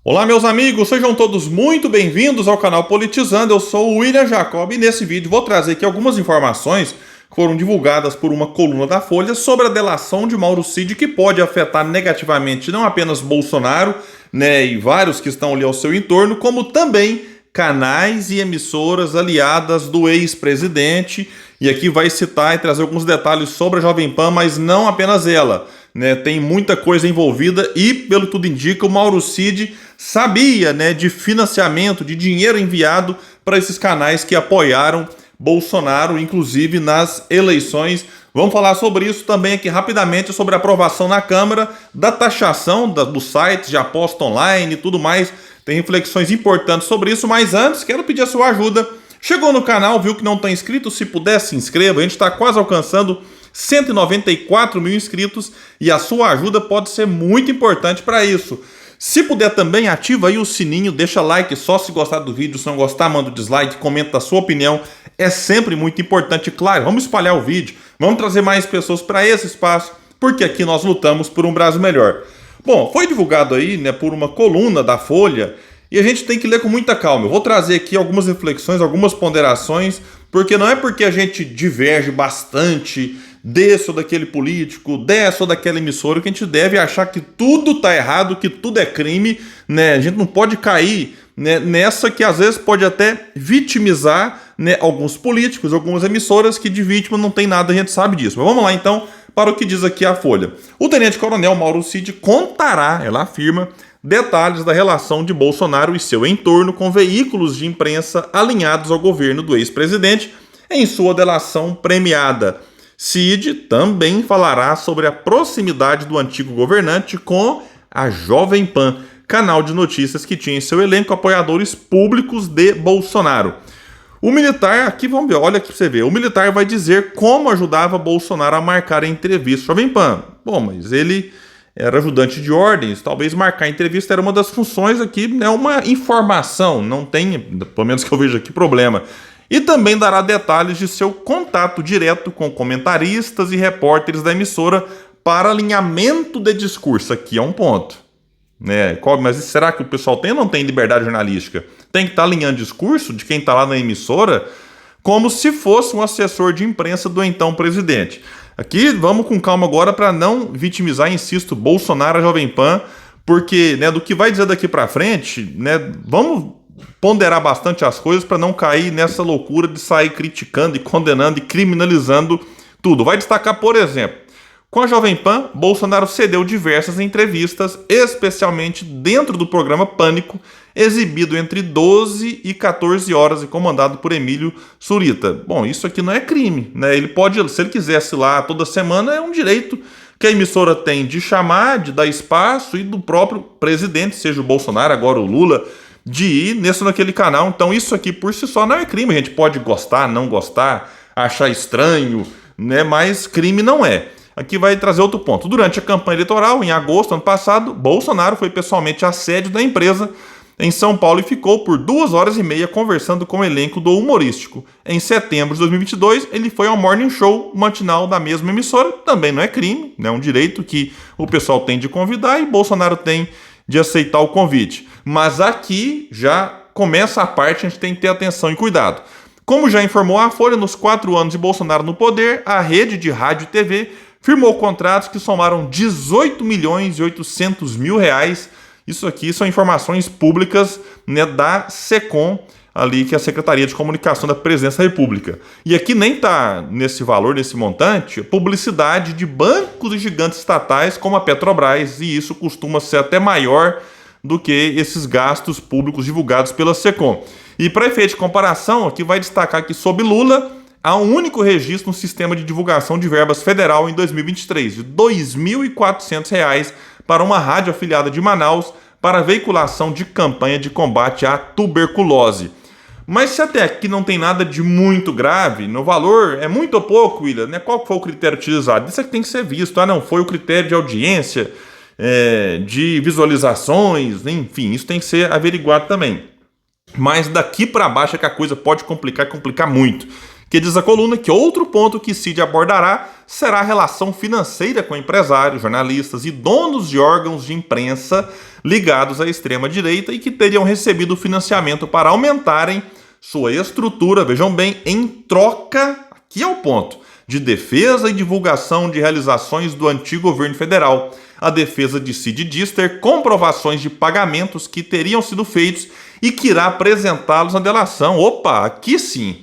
Olá, meus amigos, sejam todos muito bem-vindos ao canal Politizando. Eu sou o William Jacob e nesse vídeo vou trazer aqui algumas informações que foram divulgadas por uma coluna da Folha sobre a delação de Mauro Cid, que pode afetar negativamente não apenas Bolsonaro, e vários que estão ali ao seu entorno, como também canais e emissoras aliadas do ex-presidente. E aqui vai citar e trazer alguns detalhes sobre a Jovem Pan, mas não apenas ela. Tem muita coisa envolvida e, pelo que tudo indica, o Mauro Cid sabia de financiamento, de dinheiro enviado para esses canais que apoiaram Bolsonaro, inclusive nas eleições. Vamos falar sobre isso também aqui rapidamente, sobre a aprovação na Câmara da taxação dos sites de aposta online e tudo mais. Tem reflexões importantes sobre isso, mas antes quero pedir a sua ajuda. Chegou no canal, viu que não está inscrito? Se puder, se inscreva. A gente está quase alcançando 194 mil inscritos e a sua ajuda pode ser muito importante para isso. Se puder também, ativa aí o sininho, deixa like só se gostar do vídeo, se não gostar, manda o dislike, comenta a sua opinião, é sempre muito importante. Claro, vamos espalhar o vídeo, vamos trazer mais pessoas para esse espaço, porque aqui nós lutamos por um Brasil melhor. Bom, foi divulgado aí por uma coluna da Folha e a gente tem que ler com muita calma. Eu vou trazer aqui algumas reflexões, algumas ponderações, porque não é porque a gente diverge bastante desse ou daquele político, dessa ou daquela emissora, que a gente deve achar que tudo está errado, que tudo é crime, A gente não pode cair nessa que às vezes pode até vitimizar alguns políticos, algumas emissoras que de vítima não tem nada, a gente sabe disso. Mas vamos lá então para o que diz aqui a Folha. O tenente-coronel Mauro Cid contará, ela afirma, detalhes da relação de Bolsonaro e seu entorno com veículos de imprensa alinhados ao governo do ex-presidente em sua delação premiada. Cid também falará sobre a proximidade do antigo governante com a Jovem Pan, canal de notícias que tinha em seu elenco apoiadores públicos de Bolsonaro. O militar, aqui vamos ver, olha aqui pra você ver, o militar vai dizer como ajudava Bolsonaro a marcar a entrevista Jovem Pan. Bom, mas ele era ajudante de ordens, talvez marcar a entrevista era uma das funções aqui, uma informação, não tem, pelo menos que eu vejo aqui, problema. E também dará detalhes de seu contato direto com comentaristas e repórteres da emissora para alinhamento de discurso. Aqui é um ponto. Mas será que o pessoal tem ou não tem liberdade jornalística? Tem que estar alinhando discurso de quem está lá na emissora como se fosse um assessor de imprensa do então presidente. Aqui vamos com calma agora para não vitimizar, insisto, Bolsonaro, a Jovem Pan, porque do que vai dizer daqui para frente, vamos ponderar bastante as coisas para não cair nessa loucura de sair criticando e condenando e criminalizando tudo. Vai destacar, por exemplo, com a Jovem Pan, Bolsonaro cedeu diversas entrevistas, especialmente dentro do programa Pânico, exibido entre 12 e 14 horas e comandado por Emílio Surita. Bom, isso aqui não é crime, Ele pode, se ele quisesse lá toda semana, é um direito que a emissora tem de chamar, de dar espaço e do próprio presidente, seja o Bolsonaro, agora o Lula, de ir nesse ou naquele canal. Então isso aqui por si só não é crime. A gente pode gostar, não gostar, achar estranho, mas crime não é. Aqui vai trazer outro ponto. Durante a campanha eleitoral, em agosto do ano passado, Bolsonaro foi pessoalmente à sede da empresa em São Paulo e ficou por 2 horas e meia conversando com o elenco do humorístico. Em setembro de 2022, ele foi ao Morning Show matinal da mesma emissora. Também não é crime, é um direito que o pessoal tem de convidar e Bolsonaro tem de aceitar o convite. Mas aqui já começa a parte, a gente tem que ter atenção e cuidado. Como já informou a Folha, nos 4 anos de Bolsonaro no poder, a rede de rádio e TV firmou contratos que somaram 18 milhões e 800 mil reais. Isso aqui são informações públicas da SECOM, ali que é a Secretaria de Comunicação da Presidência da República. E aqui nem está nesse valor, nesse montante, publicidade de bancos e gigantes estatais como a Petrobras, e isso costuma ser até maior do que esses gastos públicos divulgados pela SECOM. E para efeito de comparação, aqui vai destacar que sob Lula há um único registro no sistema de divulgação de verbas federal em 2023, de R$ 2.400 para uma rádio afiliada de Manaus para a veiculação de campanha de combate à tuberculose. Mas se até aqui não tem nada de muito grave, no valor é muito ou pouco, William, Qual foi o critério utilizado? Isso aqui tem que ser visto. Não, foi o critério de audiência, de visualizações, enfim, isso tem que ser averiguado também. Mas daqui para baixo é que a coisa pode complicar muito. Que diz a coluna que outro ponto que Cid abordará será a relação financeira com empresários, jornalistas e donos de órgãos de imprensa ligados à extrema-direita e que teriam recebido financiamento para aumentarem sua estrutura, vejam bem, em troca, aqui é o ponto, de defesa e divulgação de realizações do antigo governo federal. A defesa de Cid diz ter comprovações de pagamentos que teriam sido feitos e que irá apresentá-los na delação. Opa, aqui sim.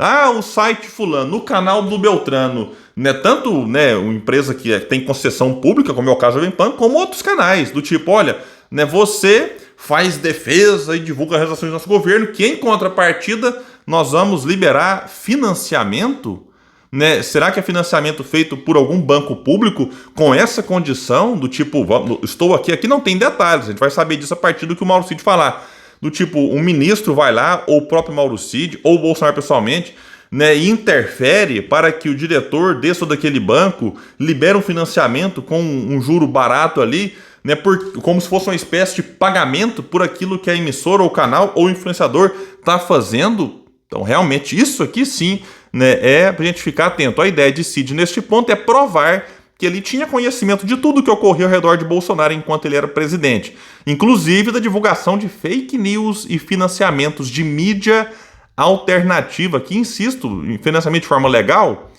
Ah, o site fulano, no canal do Beltrano, né, tanto né, uma empresa que tem concessão pública, como é o caso do Jovem Pan, como outros canais, do tipo, olha, né, você faz defesa e divulga as realizações do nosso governo, que em contrapartida nós vamos liberar financiamento? Né? Será que é financiamento feito por algum banco público com essa condição do tipo, estou aqui não tem detalhes, a gente vai saber disso a partir do que o Mauro Cid falar. Do tipo, um ministro vai lá, ou o próprio Mauro Cid, ou o Bolsonaro pessoalmente, né, e interfere para que o diretor desse ou daquele banco libere um financiamento com um juro barato ali, né, como se fosse uma espécie de pagamento por aquilo que a emissora, ou o canal, ou o influenciador está fazendo. Então, realmente, isso aqui sim, né, é para a gente ficar atento. A ideia de Cid neste ponto é provar que ele tinha conhecimento de tudo que ocorria ao redor de Bolsonaro enquanto ele era presidente, inclusive da divulgação de fake news e financiamentos de mídia alternativa, que, insisto, em financiamento de forma legal,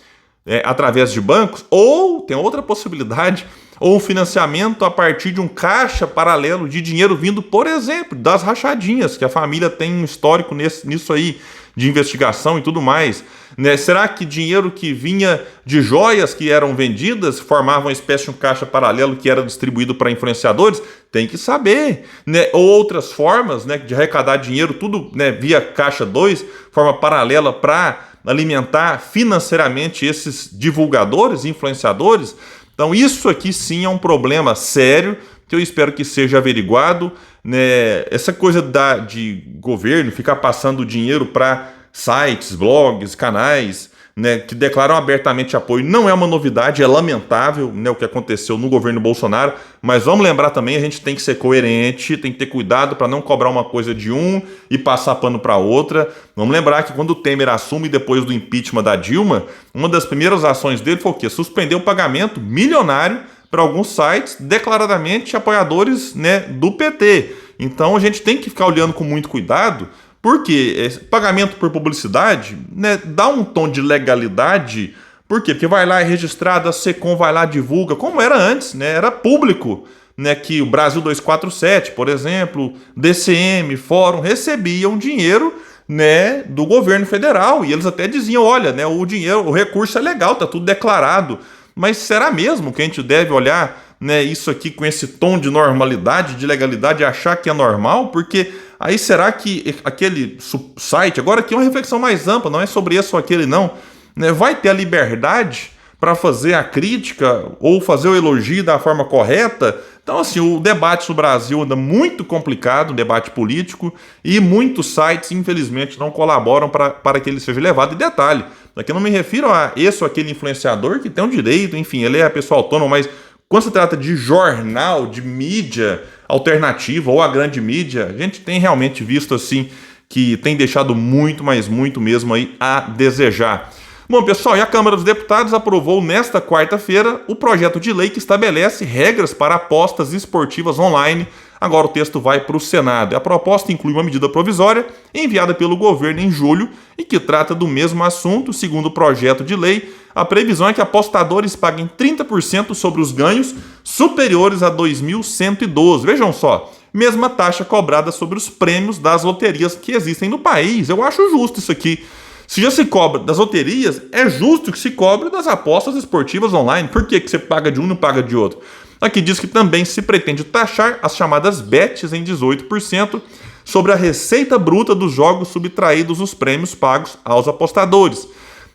através de bancos, ou tem outra possibilidade, ou financiamento a partir de um caixa paralelo de dinheiro vindo, por exemplo, das rachadinhas, que a família tem um histórico nisso aí, de investigação e tudo mais. Né? Será que dinheiro que vinha de joias que eram vendidas formava uma espécie de um caixa paralelo que era distribuído para influenciadores? Tem que saber. Né? Ou outras formas, né, de arrecadar dinheiro, tudo, né, via caixa 2, forma paralela para alimentar financeiramente esses divulgadores, influenciadores. Então isso aqui sim é um problema sério que eu espero que seja averiguado. Né? Essa coisa de governo ficar passando dinheiro para sites, blogs, canais, né, que declaram abertamente apoio não é uma novidade, é lamentável, né, o que aconteceu no governo Bolsonaro, mas vamos lembrar também, a gente tem que ser coerente, tem que ter cuidado para não cobrar uma coisa de um e passar pano para outra. Vamos lembrar que quando o Temer assume depois do impeachment da Dilma, uma das primeiras ações dele foi o quê? Suspender o pagamento milionário para alguns sites declaradamente apoiadores, né, do PT. Então a gente tem que ficar olhando com muito cuidado, porque pagamento por publicidade, né, dá um tom de legalidade. Por quê? Porque vai lá, é registrado, a SECOM vai lá, divulga, como era antes, né, era público, né, que o Brasil 247, por exemplo, DCM, Fórum, recebiam dinheiro, né, do governo federal, e eles até diziam, olha, né, o dinheiro, o recurso é legal, tá tudo declarado. Mas será mesmo que a gente deve olhar, né, isso aqui com esse tom de normalidade, de legalidade, e achar que é normal? Porque aí será que aquele site, agora aqui é uma reflexão mais ampla, não é sobre esse ou aquele não, né, vai ter a liberdade para fazer a crítica ou fazer o elogio da forma correta? Então, assim, o debate no Brasil anda muito complicado, um debate político, e muitos sites, infelizmente, não colaboram para que ele seja levado. E detalhe, aqui eu não me refiro a esse ou aquele influenciador que tem um direito, enfim, ele é a pessoa autônoma, mas quando se trata de jornal, de mídia alternativa ou a grande mídia, a gente tem realmente visto, assim, que tem deixado muito, mas muito mesmo aí a desejar. Bom, pessoal, e a Câmara dos Deputados aprovou nesta quarta-feira o projeto de lei que estabelece regras para apostas esportivas online. Agora o texto vai para o Senado. A proposta inclui uma medida provisória enviada pelo governo em julho e que trata do mesmo assunto. Segundo o projeto de lei, a previsão é que apostadores paguem 30% sobre os ganhos superiores a 2.112. Vejam só, mesma taxa cobrada sobre os prêmios das loterias que existem no país. Eu acho justo isso aqui. Se já se cobra das loterias, é justo que se cobre das apostas esportivas online. Por que você paga de um e não paga de outro? Aqui diz que também se pretende taxar as chamadas bets em 18% sobre a receita bruta dos jogos subtraídos dos prêmios pagos aos apostadores.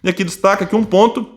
E aqui destaca que um ponto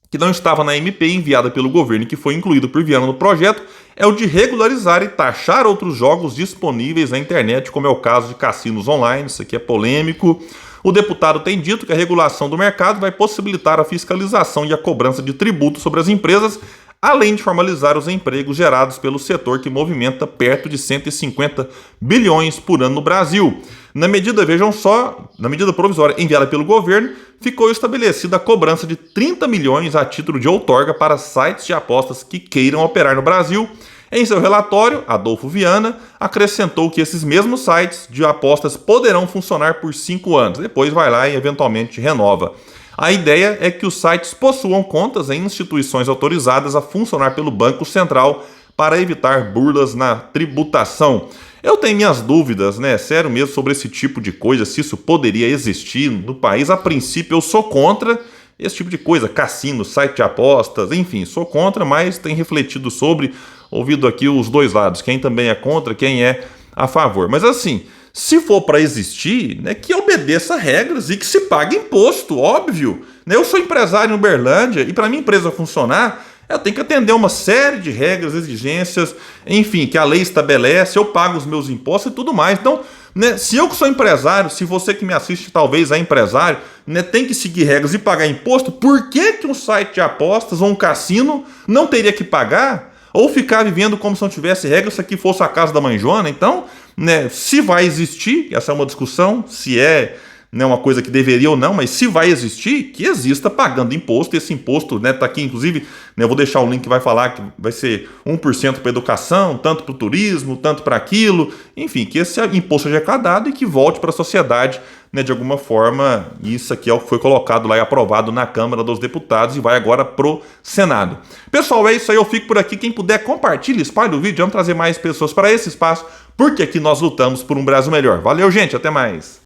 que não estava na MP enviada pelo governo e que foi incluído por Viana no projeto é o de regularizar e taxar outros jogos disponíveis na internet, como é o caso de cassinos online. Isso aqui é polêmico. O deputado tem dito que a regulação do mercado vai possibilitar a fiscalização e a cobrança de tributos sobre as empresas, além de formalizar os empregos gerados pelo setor que movimenta perto de 150 bilhões por ano no Brasil. Na medida, vejam só, na medida provisória enviada pelo governo, ficou estabelecida a cobrança de 30 milhões a título de outorga para sites de apostas que queiram operar no Brasil. Em seu relatório, Adolfo Viana acrescentou que esses mesmos sites de apostas poderão funcionar por 5 anos, depois vai lá e eventualmente renova. A ideia é que os sites possuam contas em instituições autorizadas a funcionar pelo Banco Central para evitar burlas na tributação. Eu tenho minhas dúvidas, né? Sério mesmo, sobre esse tipo de coisa, se isso poderia existir no país. A princípio, eu sou contra esse tipo de coisa, cassino, site de apostas, enfim, sou contra, mas tenho refletido sobre, ouvido aqui os dois lados, quem também é contra, quem é a favor. Mas assim, se for para existir, né, que obedeça regras e que se pague imposto, óbvio. Né? Eu sou empresário em Uberlândia e para minha empresa funcionar, eu tenho que atender uma série de regras, exigências, enfim, que a lei estabelece, eu pago os meus impostos e tudo mais. Então, né, se eu que sou empresário, se você que me assiste talvez é empresário, né, tem que seguir regras e pagar imposto, por que um site de apostas ou um cassino não teria que pagar? Ou ficar vivendo como se não tivesse regras, se aqui fosse a casa da mãe Joana? Então, né, se vai existir, essa é uma discussão, se é, né, uma coisa que deveria ou não, mas se vai existir, que exista pagando imposto. Esse imposto, né, tá aqui, inclusive, né, eu vou deixar o link que vai falar que vai ser 1% para educação, tanto para o turismo, tanto para aquilo, enfim, que esse imposto seja arrecadado e que volte para a sociedade, né, de alguma forma. Isso aqui é o que foi colocado lá e aprovado na Câmara dos Deputados e vai agora pro Senado. Pessoal, é isso aí, eu fico por aqui. Quem puder, compartilhe, espalhe o vídeo, vamos trazer mais pessoas para esse espaço, porque aqui nós lutamos por um Brasil melhor. Valeu, gente, até mais.